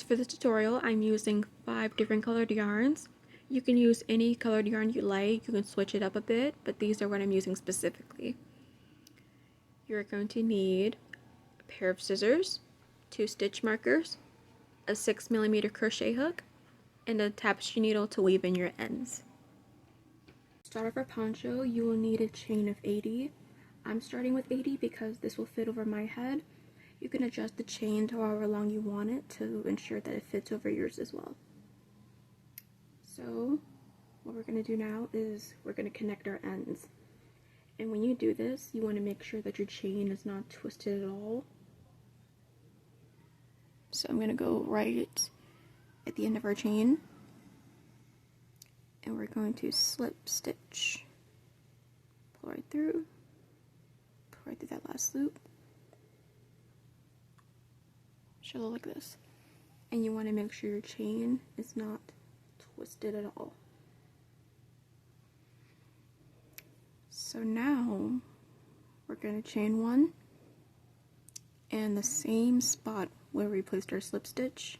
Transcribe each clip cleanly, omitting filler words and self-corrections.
Just for the tutorial, I'm using 5 different colored yarns. You can use any colored yarn you like, you can switch it up a bit, but these are what I'm using specifically. You're going to need a pair of scissors, 2 stitch markers, a 6mm crochet hook, and a tapestry needle to weave in your ends. To start off our poncho, you will need a chain of 80. I'm starting with 80 because this will fit over my head. You can adjust the chain to however long you want it to ensure that it fits over yours as well. So what we're going to do now is we're going to connect our ends. And when you do this, you want to make sure that your chain is not twisted at all. So I'm going to go right at the end of our chain, and we're going to slip stitch, pull right through that last loop. Should look like this. And you want to make sure your chain is not twisted at all. So now we're going to chain 1, and the same spot where we placed our slip stitch,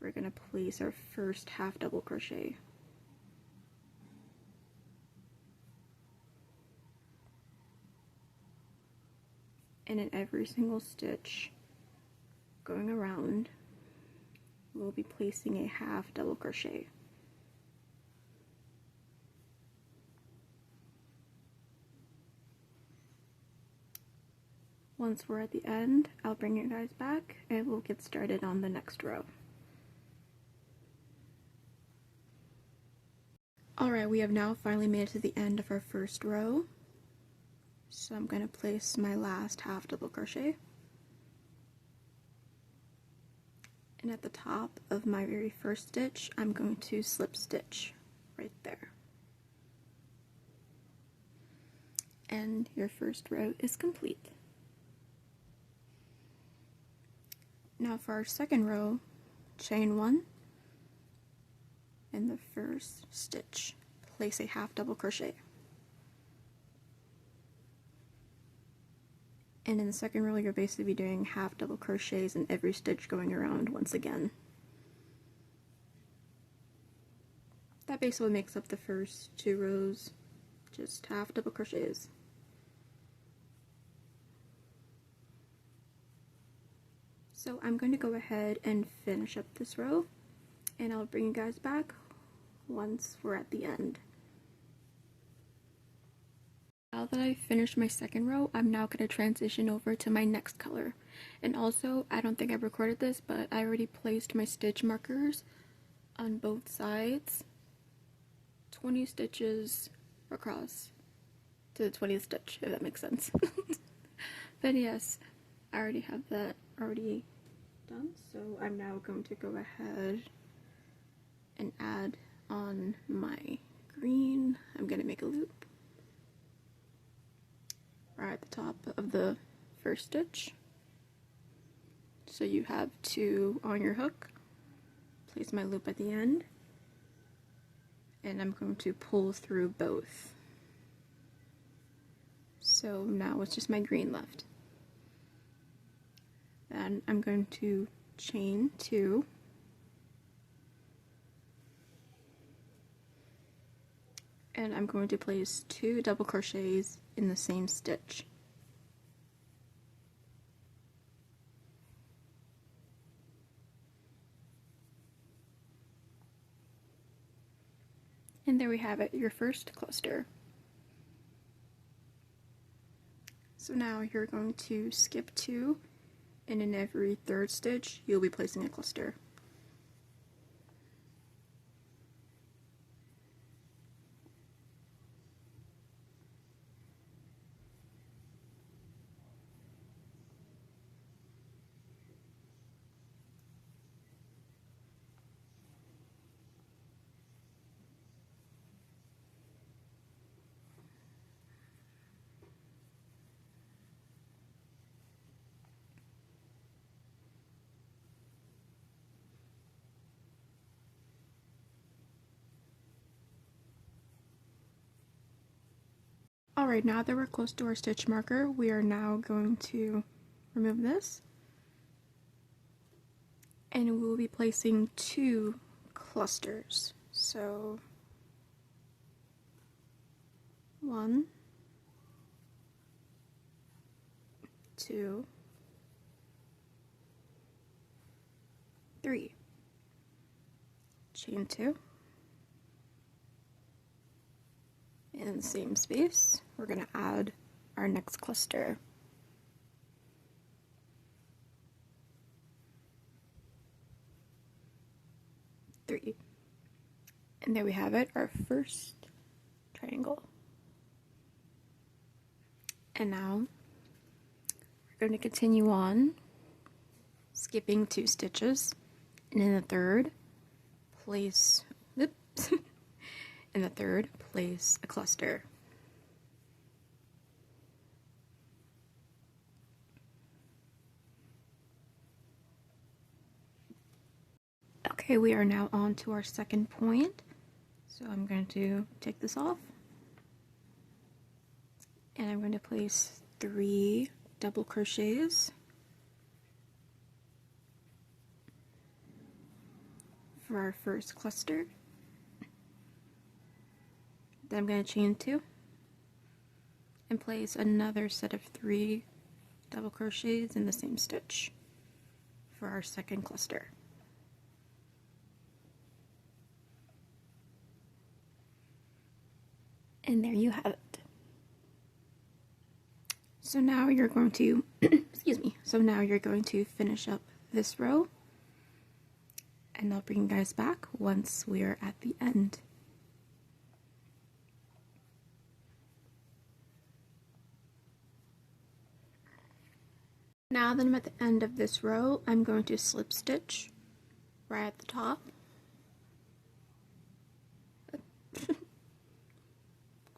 we're going to place our first half double crochet. And in every single stitch going around, we'll be placing a half double crochet. Once we're at the end, I'll bring you guys back and we'll get started on the next row. Alright, we have now finally made it to the end of our first row. So I'm going to place my last half double crochet. And at the top of my very first stitch, I'm going to slip stitch right there. And your first row is complete. Now for our second row, chain 1, in the first stitch, place a half double crochet. And in the second row, you'll basically be doing half double crochets in every stitch going around once again. That basically makes up the first 2 rows, just half double crochets. So I'm going to go ahead and finish up this row, and I'll bring you guys back once we're at the end. Now that I've finished my second row, I'm now going to transition over to my next color. And also, I don't think I recorded this, but I already placed my stitch markers on both sides, 20 stitches across to the 20th stitch, if that makes sense. But yes, I already have that already done, so I'm now going to go ahead and add on my green. I'm going to make a loop right at the top of the first stitch. So you have 2 on your hook. Place my loop at the end, and I'm going to pull through both. So now it's just my green left. Then I'm going to chain 2, and I'm going to place 2 double crochets in the same stitch. And there we have it, your first cluster. So now you're going to skip 2, and in every 3rd stitch you'll be placing a cluster. Alright, now that we're close to our stitch marker, we are now going to remove this. and we will be placing 2 clusters. So 1, 2, 3. Chain 2. In the same space, we're going to add our next cluster. Three. And there we have it, our first triangle. And now we're going to continue on, skipping 2 stitches, and in the third, place, oops, in the third, place a cluster. Okay, we are now on to our second point. So I'm going to take this off, and I'm going to place 3 double crochets for our first cluster. Then I'm going to chain 2 and place another set of 3 double crochets in the same stitch for our second cluster. And there you have it. So now you're going to, excuse me, so now you're going to finish up this row, and I'll bring you guys back once we're at the end. Now that I'm at the end of this row, I'm going to slip stitch right at the top.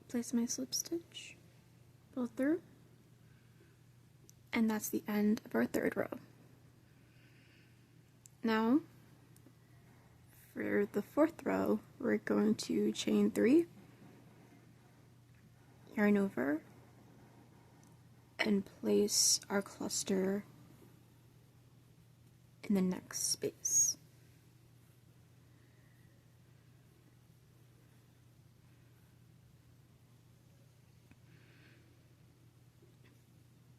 Place my slip stitch, pull through, and that's the end of our third row. Now, for the fourth row, we're going to chain 3, yarn over, and place our cluster in the next space.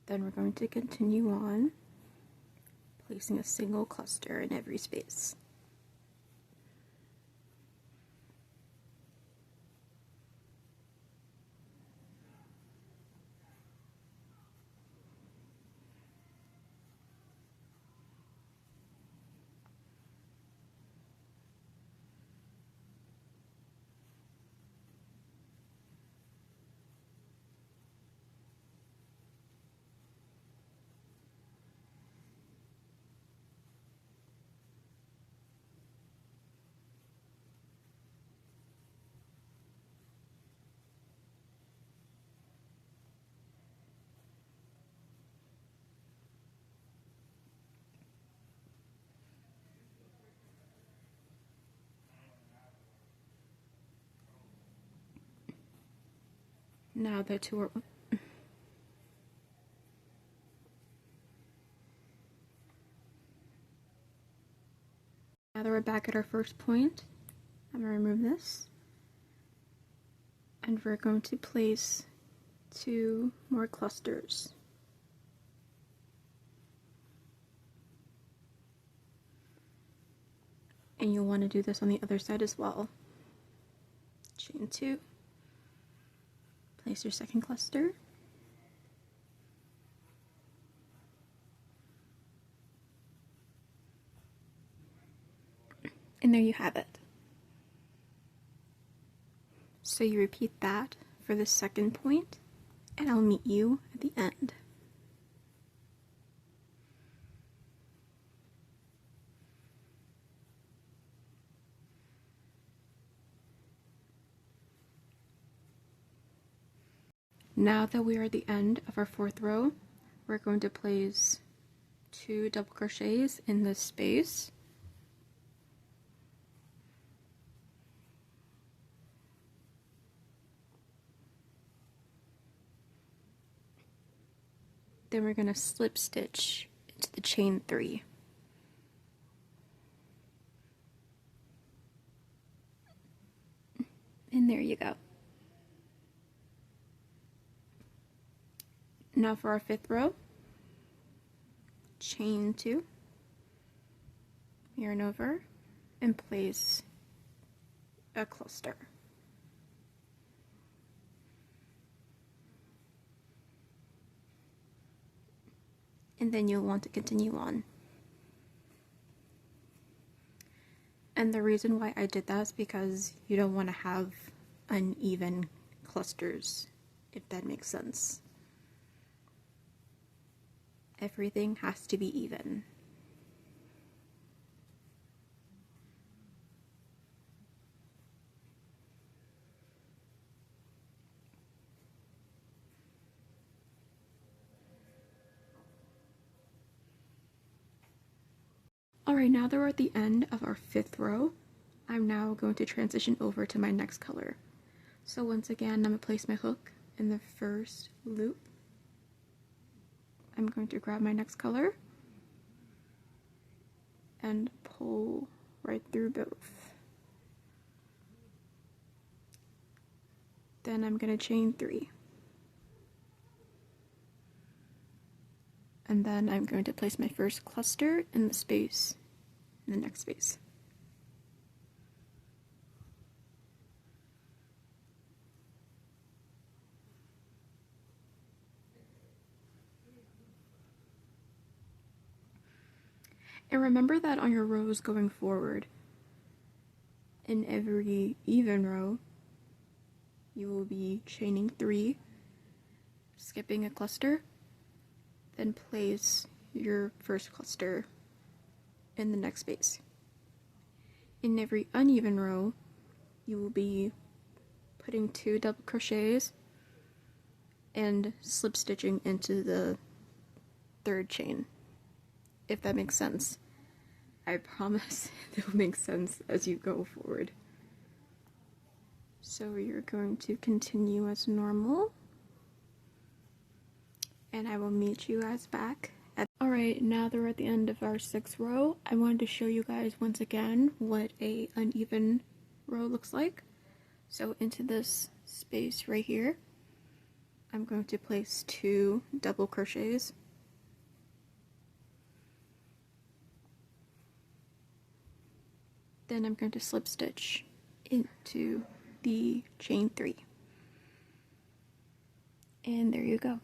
Then we're going to continue on, placing a single cluster in every space. Now the 2 are now that we're back at our first point, I'm going to remove this, and we're going to place 2 more clusters. And you'll want to do this on the other side as well. Chain 2, place your second cluster, and there you have it. So you repeat that for the second point, and I'll meet you at the end. Now that we are at the end of our fourth row, we're going to place 2 double crochets in this space. Then we're going to slip stitch into the chain 3. And there you go. Now for our 5th row, chain 2, yarn over, and place a cluster. And then you'll want to continue on. And the reason why I did that is because you don't want to have uneven clusters, if that makes sense. Everything has to be even. Alright, now that we're at the end of our 5th row, I'm now going to transition over to my next color. So once again, I'm going to place my hook in the first loop. I'm going to grab my next color and pull right through both. Then I'm going to chain 3. And then I'm going to place my first cluster in the space, in the next space. And remember that on your rows going forward, in every even row, you will be chaining 3, skipping a cluster, then place your first cluster in the next space. In every uneven row, you will be putting 2 double crochets and slip stitching into the 3rd chain, if that makes sense. I promise it will make sense as you go forward. So you're going to continue as normal, and I will meet you guys back. Alright, now that we're at the end of our 6th row, I wanted to show you guys once again what a uneven row looks like. So into this space right here, I'm going to place 2 double crochets. Then I'm going to slip stitch into the chain 3. And there you go.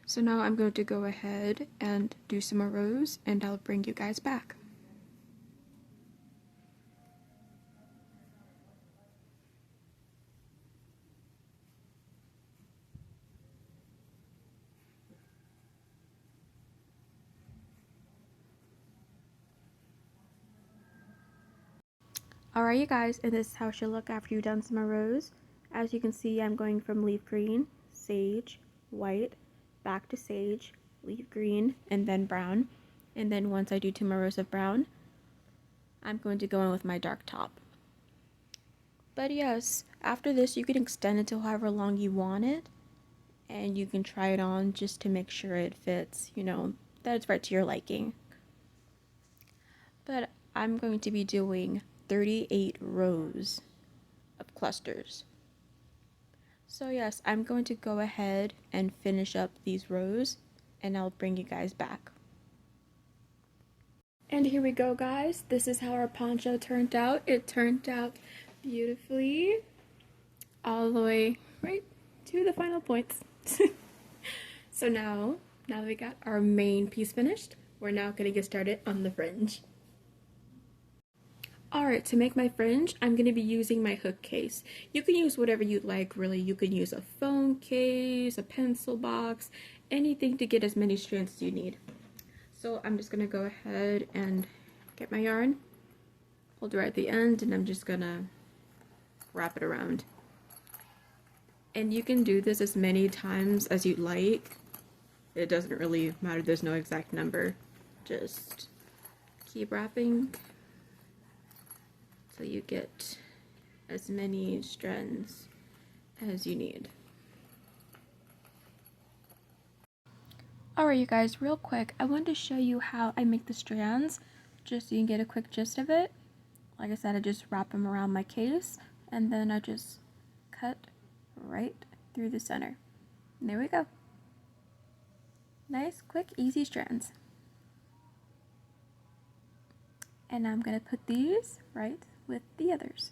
So now I'm going to go ahead and do some more rows, and I'll bring you guys back. Alright you guys, and this is how it should look after you've done some more rows. As you can see, I'm going from leaf green, sage, white, back to sage, leaf green, and then brown. And then once I do 2 more rows of brown, I'm going to go in with my dark top. But yes, after this you can extend it to however long you want it, and you can try it on just to make sure it fits, you know, that it's right to your liking. But I'm going to be doing 38 rows of clusters. So yes, I'm going to go ahead and finish up these rows, and I'll bring you guys back. And here we go guys, this is how our poncho turned out. It turned out beautifully, all the way right to the final points. So now that we got our main piece finished, we're now going to get started on the fringe. Alright, to make my fringe, I'm going to be using my hook case. You can use whatever you like, really. You can use a phone case, a pencil box, anything to get as many strands as you need. So I'm just going to go ahead and get my yarn, hold it right at the end, and I'm just going to wrap it around. And you can do this as many times as you like. It doesn't really matter, there's no exact number. Just keep wrapping so you get as many strands as you need. Alright you guys, real quick, I wanted to show you how I make the strands, just so you can get a quick gist of it. like I said, I just wrap them around my case, and then I just cut right through the center. And there we go. Nice, quick, easy strands. And I'm gonna put these right with the others.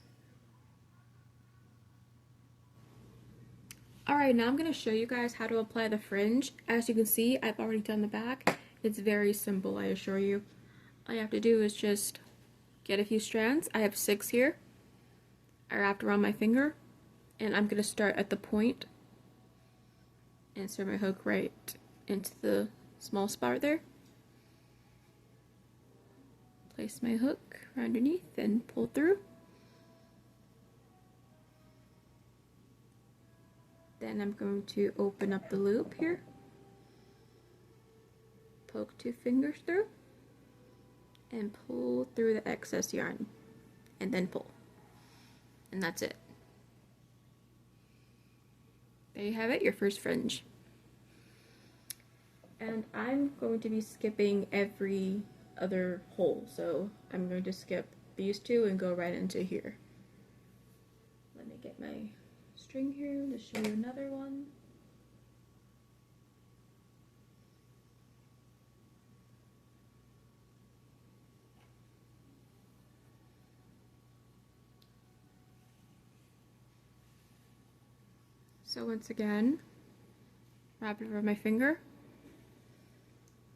Alright, now I'm going to show you guys how to apply the fringe. As you can see, I've already done the back. It's very simple, I assure you. All you have to do is just get a few strands. I have 6 here. I wrapped around my finger, and I'm going to start at the point. Insert my hook right into the small spot there. Place my hook underneath and pull through. Then I'm going to open up the loop here, poke 2 fingers through, and pull through the excess yarn, and then pull. And that's it. There you have it, your first fringe. And I'm going to be skipping every other hole, so I'm going to skip these 2 and go right into here. Let me get my string here to show you another one. So once again, wrap it around my finger,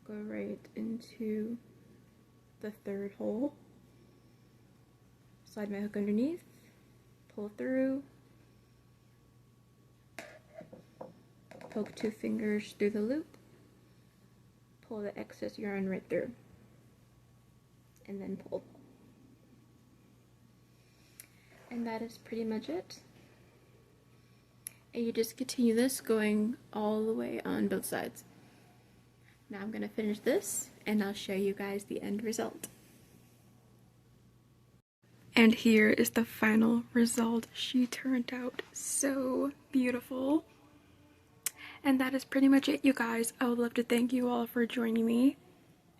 go right into the 3rd hole, slide my hook underneath, pull through, poke 2 fingers through the loop, pull the excess yarn right through, and then pull. And that is pretty much it. And you just continue this going all the way on both sides. Now I'm going to finish this, and I'll show you guys the end result. And here is the final result. She turned out so beautiful. And that is pretty much it, you guys. I would love to thank you all for joining me.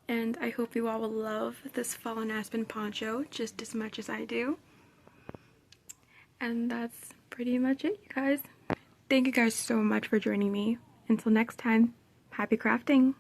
And I hope you all will love this Fallen Aspen poncho just as much as I do. And that's pretty much it, you guys. Thank you guys so much for joining me. Until next time, happy crafting!